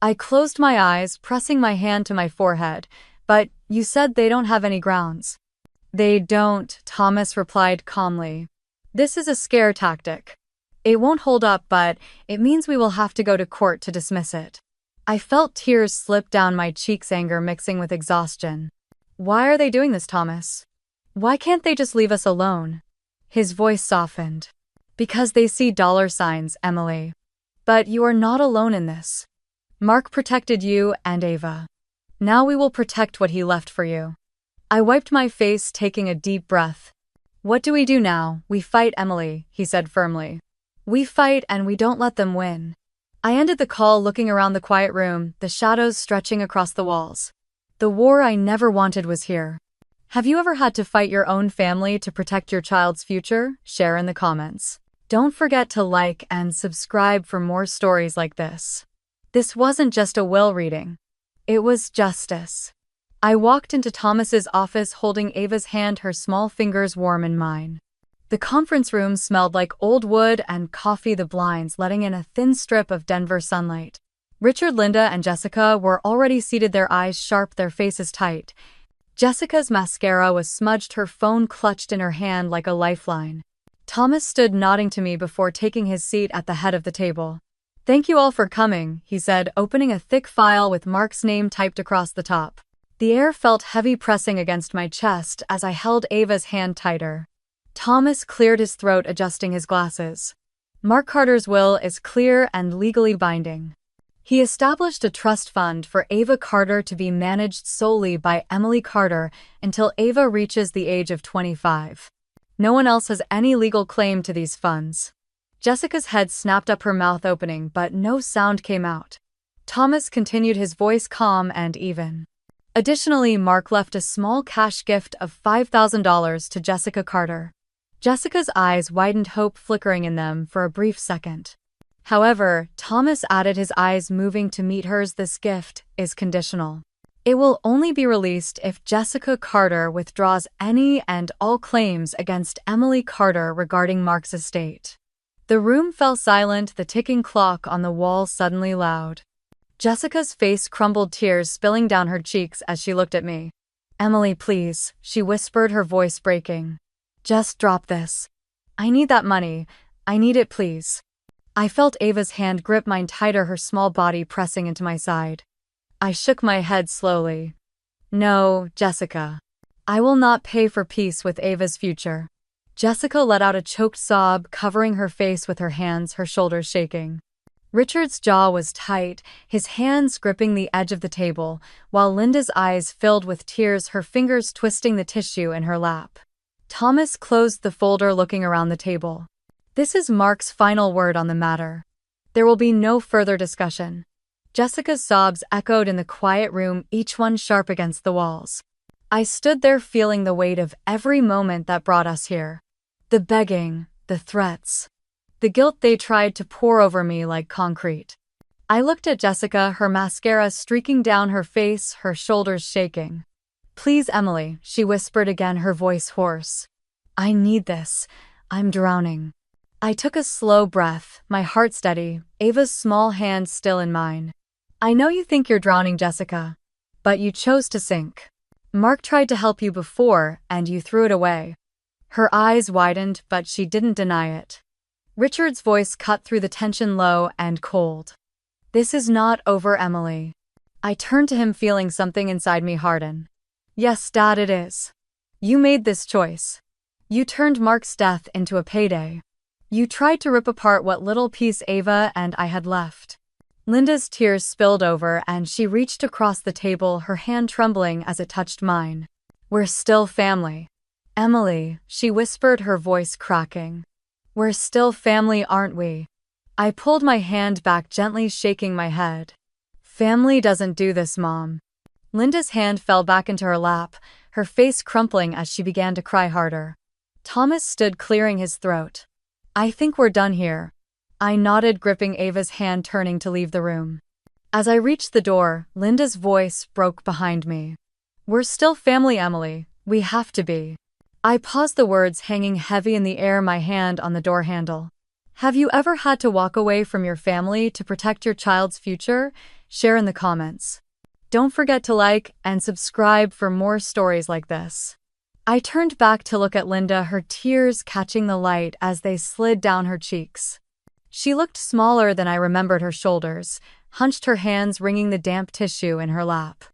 I closed my eyes, pressing my hand to my forehead, but you said they don't have any grounds. They don't, Thomas replied calmly. This is a scare tactic. It won't hold up, but it means we will have to go to court to dismiss it. I felt tears slip down my cheeks, anger mixing with exhaustion. Why are they doing this, Thomas? Why can't they just leave us alone? His voice softened. Because they see dollar signs, Emily. But you are not alone in this. Mark protected you and Ava. Now we will protect what he left for you. I wiped my face, taking a deep breath. What do we do now? We fight, Emily, he said firmly. We fight and we don't let them win. I ended the call, looking around the quiet room, the shadows stretching across the walls. The war I never wanted was here. Have you ever had to fight your own family to protect your child's future? Share in the comments. Don't forget to like and subscribe for more stories like this. This wasn't just a will reading. It was justice. I walked into Thomas's office holding Ava's hand, her small fingers warm in mine. The conference room smelled like old wood and coffee, the blinds letting in a thin strip of Denver sunlight. Richard, Linda, and Jessica were already seated, their eyes sharp, their faces tight. Jessica's mascara was smudged, her phone clutched in her hand like a lifeline. Thomas stood nodding to me before taking his seat at the head of the table. Thank you all for coming, he said, opening a thick file with Mark's name typed across the top. The air felt heavy, pressing against my chest as I held Ava's hand tighter. Thomas cleared his throat, adjusting his glasses. Mark Carter's will is clear and legally binding. He established a trust fund for Ava Carter to be managed solely by Emily Carter until Ava reaches the age of 25. No one else has any legal claim to these funds. Jessica's head snapped up, her mouth opening, but no sound came out. Thomas continued, his voice calm and even. Additionally, Mark left a small cash gift of $5,000 to Jessica Carter. Jessica's eyes widened, hope flickering in them for a brief second. However, Thomas added, his eyes moving to meet hers, this gift is conditional. It will only be released if Jessica Carter withdraws any and all claims against Emily Carter regarding Mark's estate. The room fell silent, the ticking clock on the wall suddenly loud. Jessica's face crumbled, tears spilling down her cheeks as she looked at me. Emily, please, she whispered, her voice breaking. Just drop this. I need that money. I need it, please. I felt Ava's hand grip mine tighter, her small body pressing into my side. I shook my head slowly. No, Jessica. I will not pay for peace with Ava's future. Jessica let out a choked sob, covering her face with her hands, her shoulders shaking. Richard's jaw was tight, his hands gripping the edge of the table, while Linda's eyes filled with tears, her fingers twisting the tissue in her lap. Thomas closed the folder, looking around the table. This is Mark's final word on the matter. There will be no further discussion. Jessica's sobs echoed in the quiet room, each one sharp against the walls. I stood there, feeling the weight of every moment that brought us here. The begging, the threats, the guilt they tried to pour over me like concrete. I looked at Jessica, her mascara streaking down her face, her shoulders shaking. Please, Emily, she whispered again, her voice hoarse. I need this. I'm drowning. I took a slow breath, my heart steady, Ava's small hand still in mine. I know you think you're drowning, Jessica, but you chose to sink. Mark tried to help you before, and you threw it away. Her eyes widened, but she didn't deny it. Richard's voice cut through the tension, low and cold. This is not over, Emily. I turned to him, feeling something inside me harden. Yes, Dad, it is. You made this choice. You turned Mark's death into a payday. You tried to rip apart what little piece Ava and I had left. Linda's tears spilled over and she reached across the table, her hand trembling as it touched mine. We're still family. Emily, she whispered, her voice cracking. We're still family, aren't we? I pulled my hand back, gently shaking my head. Family doesn't do this, Mom. Linda's hand fell back into her lap, her face crumpling as she began to cry harder. Thomas stood, clearing his throat. I think we're done here. I nodded, gripping Ava's hand, turning to leave the room. As I reached the door, Linda's voice broke behind me. We're still family, Emily. We have to be. I paused, the words hanging heavy in the air, my hand on the door handle. Have you ever had to walk away from your family to protect your child's future? Share in the comments. Don't forget to like and subscribe for more stories like this. I turned back to look at Linda, her tears catching the light as they slid down her cheeks. She looked smaller than I remembered, her shoulders hunched, her hands wringing the damp tissue in her lap.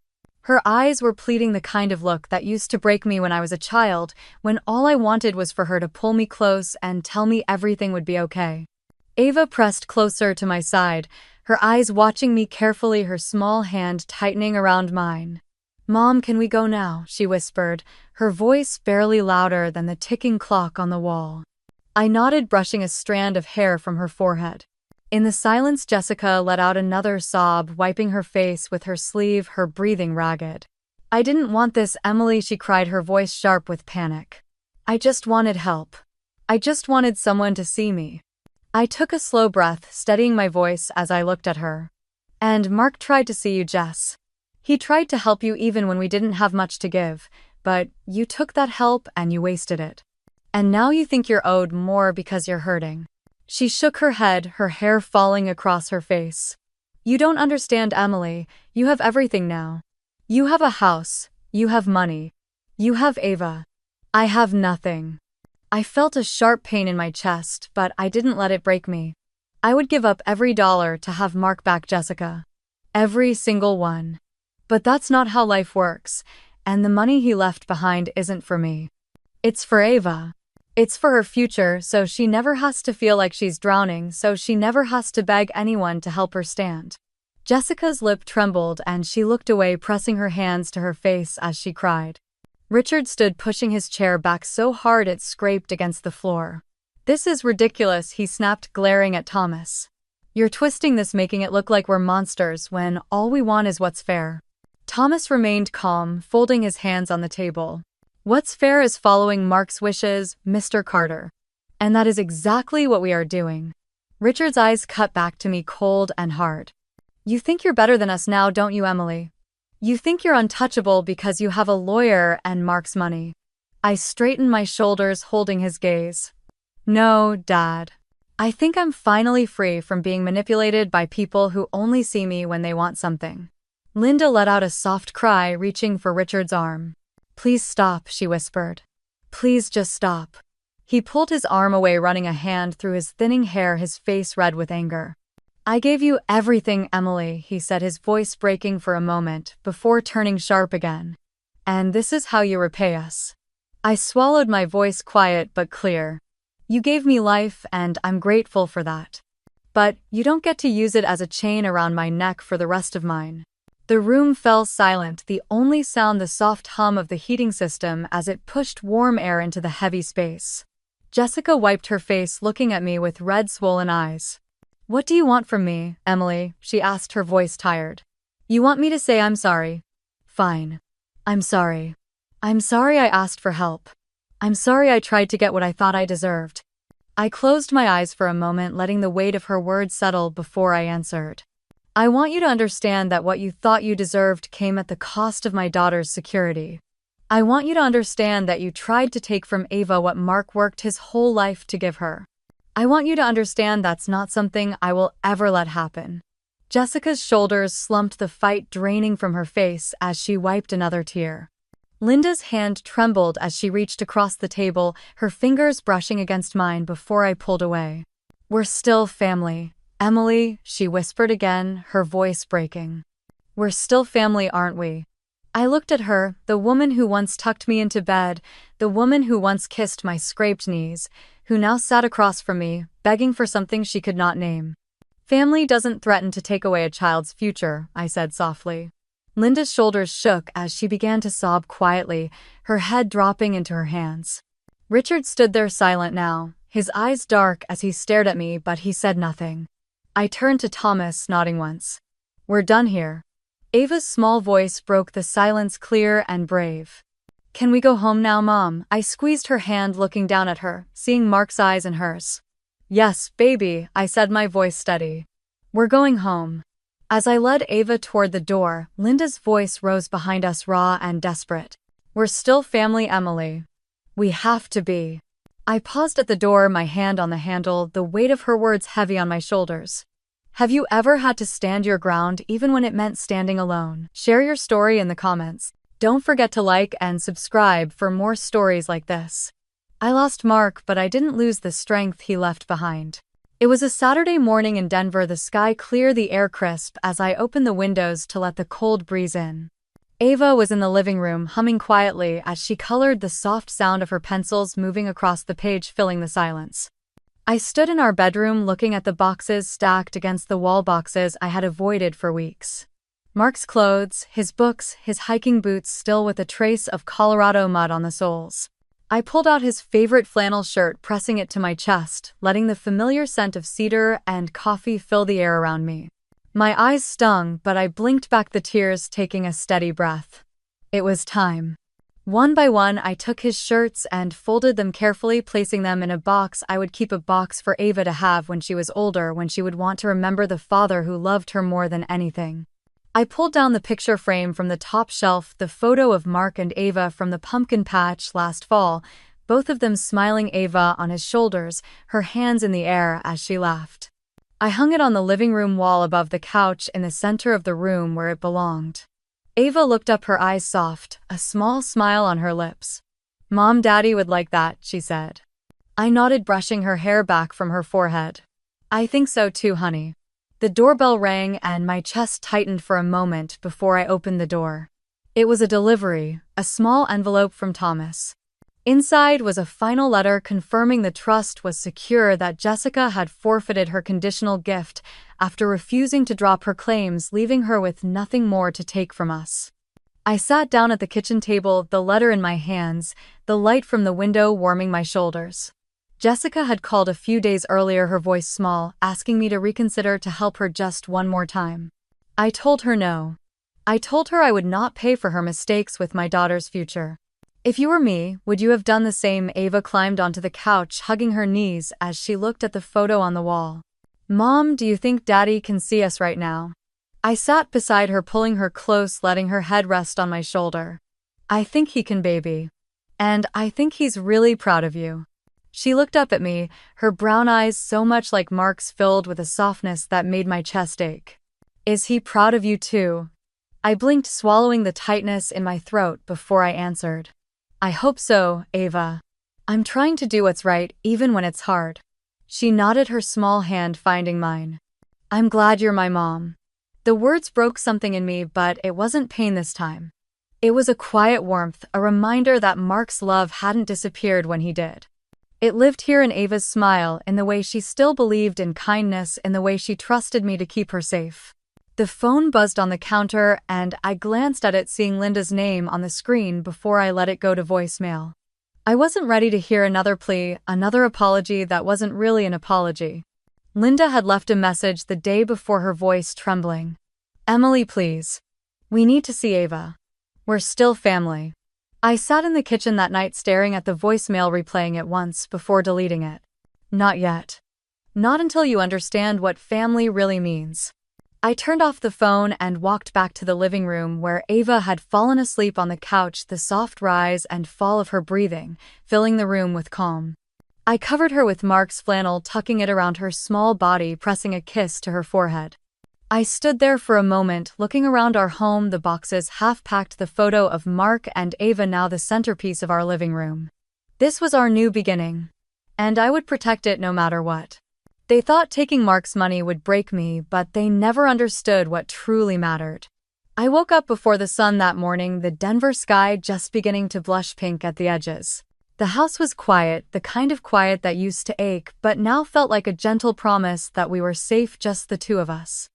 Her eyes were pleading, the kind of look that used to break me when I was a child, when all I wanted was for her to pull me close and tell me everything would be okay. Ava pressed closer to my side, her eyes watching me carefully, her small hand tightening around mine. Mom, can we go now? She whispered, her voice barely louder than the ticking clock on the wall. I nodded, brushing a strand of hair from her forehead. In the silence, Jessica let out another sob, wiping her face with her sleeve, her breathing ragged. I didn't want this, Emily, she cried, her voice sharp with panic. I just wanted help. I just wanted someone to see me. I took a slow breath, steadying my voice as I looked at her. And Mark tried to see you, Jess. He tried to help you even when we didn't have much to give, but you took that help and you wasted it. And now you think you're owed more because you're hurting. She shook her head, her hair falling across her face. You don't understand, Emily. You have everything now. You have a house. You have money. You have Ava. I have nothing. I felt a sharp pain in my chest, but I didn't let it break me. I would give up every dollar to have Mark back, Jessica. Every single one. But that's not how life works, and the money he left behind isn't for me. It's for Ava. It's for her future, so she never has to feel like she's drowning, so she never has to beg anyone to help her stand. Jessica's lip trembled and she looked away, pressing her hands to her face as she cried. Richard stood, pushing his chair back so hard it scraped against the floor. This is ridiculous, he snapped, glaring at Thomas. You're twisting this, making it look like we're monsters when all we want is what's fair. Thomas remained calm, folding his hands on the table. What's fair is following Mark's wishes, Mr. Carter. And that is exactly what we are doing. Richard's eyes cut back to me, cold and hard. You think you're better than us now, don't you, Emily? You think you're untouchable because you have a lawyer and Mark's money. I straightened my shoulders, holding his gaze. No, Dad. I think I'm finally free from being manipulated by people who only see me when they want something. Linda let out a soft cry, reaching for Richard's arm. Please stop, she whispered. Please just stop. He pulled his arm away, running a hand through his thinning hair, his face red with anger. I gave you everything, Emily, he said, his voice breaking for a moment before turning sharp again. And this is how you repay us. I swallowed, my voice quiet but clear. You gave me life and I'm grateful for that. But you don't get to use it as a chain around my neck for the rest of mine. The room fell silent, the only sound the soft hum of the heating system as it pushed warm air into the heavy space. Jessica wiped her face, looking at me with red, swollen eyes. What do you want from me, Emily? She asked, her voice tired. You want me to say I'm sorry? Fine. I'm sorry. I'm sorry I asked for help. I'm sorry I tried to get what I thought I deserved. I closed my eyes for a moment, letting the weight of her words settle before I answered. I want you to understand that what you thought you deserved came at the cost of my daughter's security. I want you to understand that you tried to take from Ava what Mark worked his whole life to give her. I want you to understand that's not something I will ever let happen. Jessica's shoulders slumped, the fight draining from her face as she wiped another tear. Linda's hand trembled as she reached across the table, her fingers brushing against mine before I pulled away. We're still family. Emily, she whispered again, her voice breaking. We're still family, aren't we? I looked at her, the woman who once tucked me into bed, the woman who once kissed my scraped knees, who now sat across from me, begging for something she could not name. Family doesn't threaten to take away a child's future, I said softly. Linda's shoulders shook as she began to sob quietly, her head dropping into her hands. Richard stood there silent now, his eyes dark as he stared at me, but he said nothing. I turned to Thomas, nodding once. We're done here. Ava's small voice broke the silence, clear and brave. Can we go home now, Mom? I squeezed her hand, looking down at her, seeing Mark's eyes in hers. Yes, baby, I said, my voice steady. We're going home. As I led Ava toward the door, Linda's voice rose behind us, raw and desperate. "We're still family, Emily. We have to be." I paused at the door, my hand on the handle, the weight of her words heavy on my shoulders. Have you ever had to stand your ground even when it meant standing alone? Share your story in the comments. Don't forget to like and subscribe for more stories like this. I lost Mark, but I didn't lose the strength he left behind. It was a Saturday morning in Denver, the sky clear, the air crisp, as I opened the windows to let the cold breeze in. Ava was in the living room, humming quietly as she colored, the soft sound of her pencils moving across the page filling the silence. I stood in our bedroom looking at the boxes stacked against the wall, boxes I had avoided for weeks. Mark's clothes, his books, his hiking boots still with a trace of Colorado mud on the soles. I pulled out his favorite flannel shirt, pressing it to my chest, letting the familiar scent of cedar and coffee fill the air around me. My eyes stung, but I blinked back the tears, taking a steady breath. It was time. One by one, I took his shirts and folded them carefully, placing them in a box I would keep, a box for Ava to have when she was older, when she would want to remember the father who loved her more than anything. I pulled down the picture frame from the top shelf, the photo of Mark and Ava from the pumpkin patch last fall, both of them smiling, Ava on his shoulders, her hands in the air as she laughed. I hung it on the living room wall above the couch in the center of the room where it belonged. Ava looked up, her eyes soft, a small smile on her lips. "Mom, Daddy would like that," she said. I nodded, brushing her hair back from her forehead. "I think so too, honey." The doorbell rang and my chest tightened for a moment before I opened the door. It was a delivery, a small envelope from Thomas. Inside was a final letter confirming the trust was secure, that Jessica had forfeited her conditional gift after refusing to drop her claims, leaving her with nothing more to take from us. I sat down at the kitchen table, the letter in my hands, the light from the window warming my shoulders. Jessica had called a few days earlier, her voice small, asking me to reconsider, to help her just one more time. I told her no. I told her I would not pay for her mistakes with my daughter's future. "If you were me, would you have done the same?" Ava climbed onto the couch, hugging her knees as she looked at the photo on the wall. "Mom, do you think Daddy can see us right now?" I sat beside her, pulling her close, letting her head rest on my shoulder. "I think he can, baby. And I think he's really proud of you." She looked up at me, her brown eyes so much like Mark's, filled with a softness that made my chest ache. "Is he proud of you too?" I blinked, swallowing the tightness in my throat before I answered. "I hope so, Ava. I'm trying to do what's right, even when it's hard." She nodded, her small hand finding mine. "I'm glad you're my mom." The words broke something in me, but it wasn't pain this time. It was a quiet warmth, a reminder that Mark's love hadn't disappeared when he did. It lived here in Ava's smile, in the way she still believed in kindness, in the way she trusted me to keep her safe. The phone buzzed on the counter, and I glanced at it, seeing Linda's name on the screen before I let it go to voicemail. I wasn't ready to hear another plea, another apology that wasn't really an apology. Linda had left a message the day before, her voice trembling. "Emily, please. We need to see Ava. We're still family." I sat in the kitchen that night, staring at the voicemail, replaying it once before deleting it. Not yet. Not until you understand what family really means. I turned off the phone and walked back to the living room, where Ava had fallen asleep on the couch, the soft rise and fall of her breathing filling the room with calm. I covered her with Mark's flannel, tucking it around her small body, pressing a kiss to her forehead. I stood there for a moment, looking around our home, the boxes half packed, the photo of Mark and Ava now the centerpiece of our living room. This was our new beginning. And I would protect it no matter what. They thought taking Mark's money would break me, but they never understood what truly mattered. I woke up before the sun that morning, the Denver sky just beginning to blush pink at the edges. The house was quiet, the kind of quiet that used to ache, but now felt like a gentle promise that we were safe, just the two of us.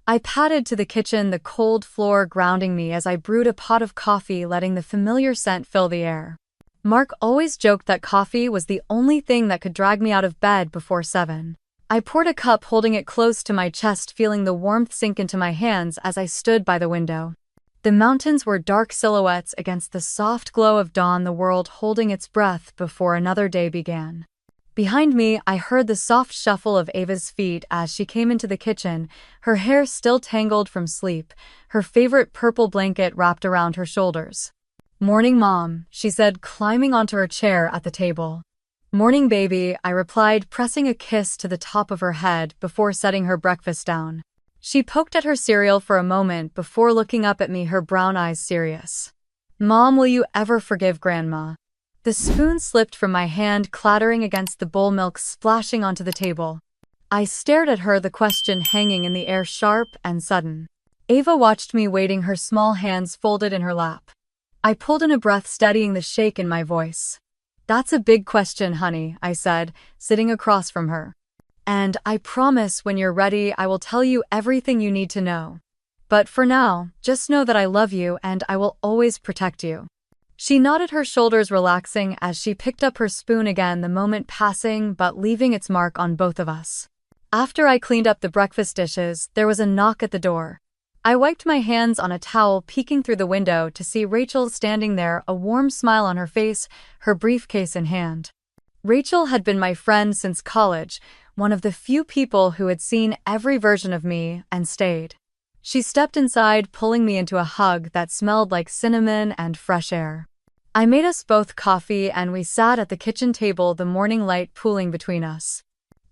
I padded to the kitchen, the cold floor grounding me as I brewed a pot of coffee, letting the familiar scent fill the air. Mark always joked that coffee was the only thing that could drag me out of bed before 7. I poured a cup, holding it close to my chest, feeling the warmth sink into my hands as I stood by the window. The mountains were dark silhouettes against the soft glow of dawn, the world holding its breath before another day began. Behind me, I heard the soft shuffle of Ava's feet as she came into the kitchen, her hair still tangled from sleep, her favorite purple blanket wrapped around her shoulders. "Morning, Mom," she said, climbing onto her chair at the table. "Morning, baby," I replied, pressing a kiss to the top of her head before setting her breakfast down. She poked at her cereal for a moment before looking up at me, her brown eyes serious. "Mom, will you ever forgive Grandma?" The spoon slipped from my hand, clattering against the bowl, milk splashing onto the table. I stared at her, the question hanging in the air, sharp and sudden. Ava watched me, waiting, her small hands folded in her lap. I pulled in a breath, steadying the shake in my voice. "That's a big question, honey," I said, sitting across from her. "And I promise when you're ready, I will tell you everything you need to know. But for now, just know that I love you and I will always protect you." She nodded, her shoulders relaxing as she picked up her spoon again, the moment passing but leaving its mark on both of us. After I cleaned up the breakfast dishes, there was a knock at the door. I wiped my hands on a towel, peeking through the window to see Rachel standing there, a warm smile on her face, her briefcase in hand. Rachel had been my friend since college, one of the few people who had seen every version of me and stayed. She stepped inside, pulling me into a hug that smelled like cinnamon and fresh air. I made us both coffee and we sat at the kitchen table, the morning light pooling between us.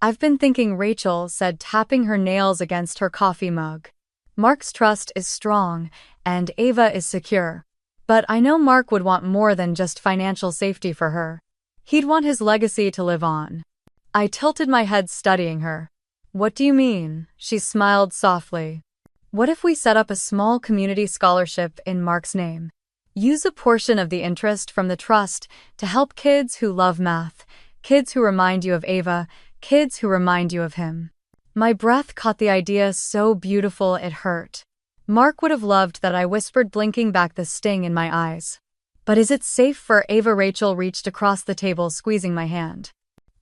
"I've been thinking," Rachel said, tapping her nails against her coffee mug. "Mark's trust is strong, and Ava is secure. But I know Mark would want more than just financial safety for her. He'd want his legacy to live on." I tilted my head, studying her. "What do you mean?" She smiled softly. "What if we set up a small community scholarship in Mark's name? Use a portion of the interest from the trust to help kids who love math, kids who remind you of Ava, kids who remind you of him." My breath caught the idea, so beautiful it hurt. Mark would have loved that, I whispered, blinking back the sting in my eyes. "But is it safe for Ava?" Rachel reached across the table, squeezing my hand.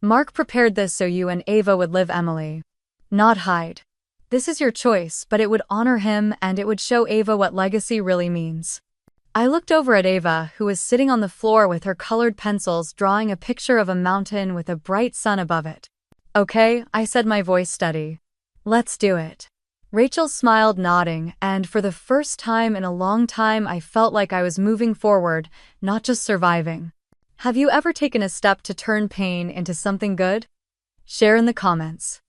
"Mark prepared this so you and Ava would live, Emily. Not hide. This is your choice, but it would honor him and it would show Ava what legacy really means." I looked over at Ava, who was sitting on the floor with her colored pencils, drawing a picture of a mountain with a bright sun above it. "Okay," I said, my voice steady. "Let's do it." Rachel smiled, nodding, and for the first time in a long time I felt like I was moving forward, not just surviving. Have you ever taken a step to turn pain into something good? Share in the comments.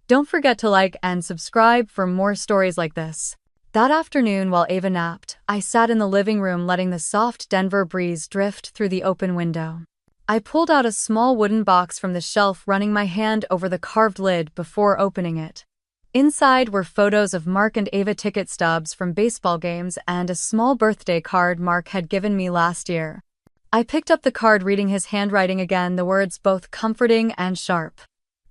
Don't forget to like and subscribe for more stories like this. That afternoon, while Ava napped, I sat in the living room, letting the soft Denver breeze drift through the open window. I pulled out a small wooden box from the shelf, running my hand over the carved lid before opening it. Inside were photos of Mark and Ava, ticket stubs from baseball games, and a small birthday card Mark had given me last year. I picked up the card, reading his handwriting again, the words both comforting and sharp.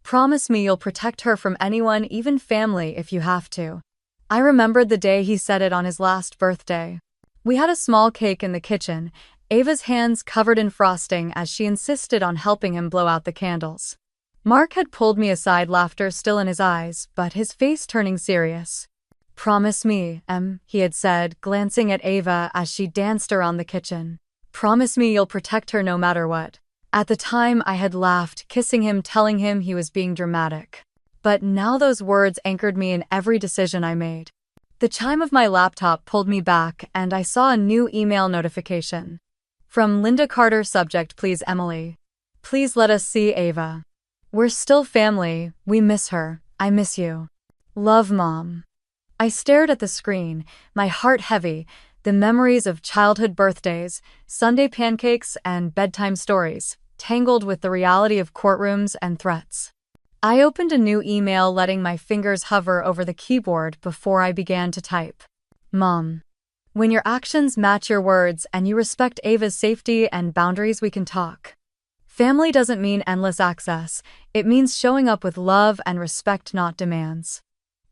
"Promise me you'll protect her from anyone, even family, if you have to." I remembered the day he said it, on his last birthday. We had a small cake in the kitchen, Ava's hands covered in frosting as she insisted on helping him blow out the candles. Mark had pulled me aside, laughter still in his eyes, but his face turning serious. "Promise me, Em," he had said, glancing at Ava as she danced around the kitchen. "Promise me you'll protect her no matter what." At the time I had laughed, kissing him, telling him he was being dramatic. But now those words anchored me in every decision I made. The chime of my laptop pulled me back, and I saw a new email notification. From Linda Carter, subject: "Please Emily. Please let us see Ava. We're still family, we miss her, I miss you. Love, Mom." I stared at the screen, my heart heavy, the memories of childhood birthdays, Sunday pancakes, and bedtime stories, tangled with the reality of courtrooms and threats. I opened a new email, letting my fingers hover over the keyboard before I began to type. "Mom. When your actions match your words and you respect Ava's safety and boundaries, we can talk. Family doesn't mean endless access, it means showing up with love and respect, not demands.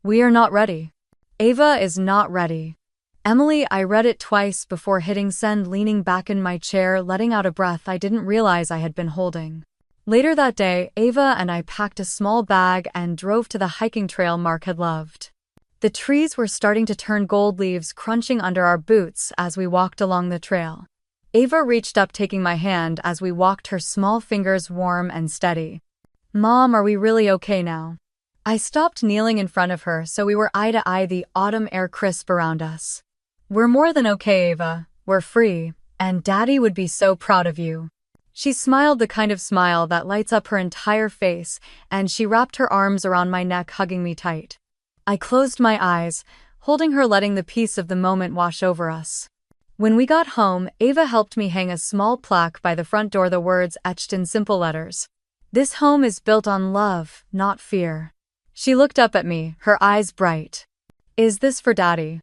We are not ready. Ava is not ready. Emily." I read it twice before hitting send, leaning back in my chair, letting out a breath I didn't realize I had been holding. Later that day, Ava and I packed a small bag and drove to the hiking trail Mark had loved. The trees were starting to turn gold, leaves crunching under our boots as we walked along the trail. Ava reached up, taking my hand as we walked, her small fingers warm and steady. Mom, are we really okay now? I stopped kneeling in front of her so we were eye to eye, the autumn air crisp around us. We're more than okay, Ava. We're free, and Daddy would be so proud of you. She smiled, the kind of smile that lights up her entire face, and she wrapped her arms around my neck, hugging me tight. I closed my eyes, holding her, letting the peace of the moment wash over us. When we got home, Ava helped me hang a small plaque by the front door, the words etched in simple letters. This home is built on love, not fear. She looked up at me, her eyes bright. Is this for Daddy?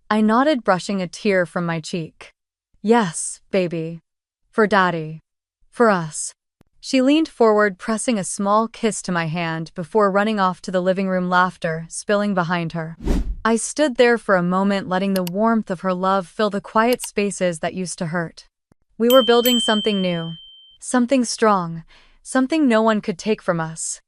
I nodded, brushing a tear from my cheek. Yes, baby. For Daddy. For us. She leaned forward, pressing a small kiss to my hand before running off to the living room, laughter spilling behind her. I stood there for a moment, letting the warmth of her love fill the quiet spaces that used to hurt. We were building something new. Something strong. Something no one could take from us.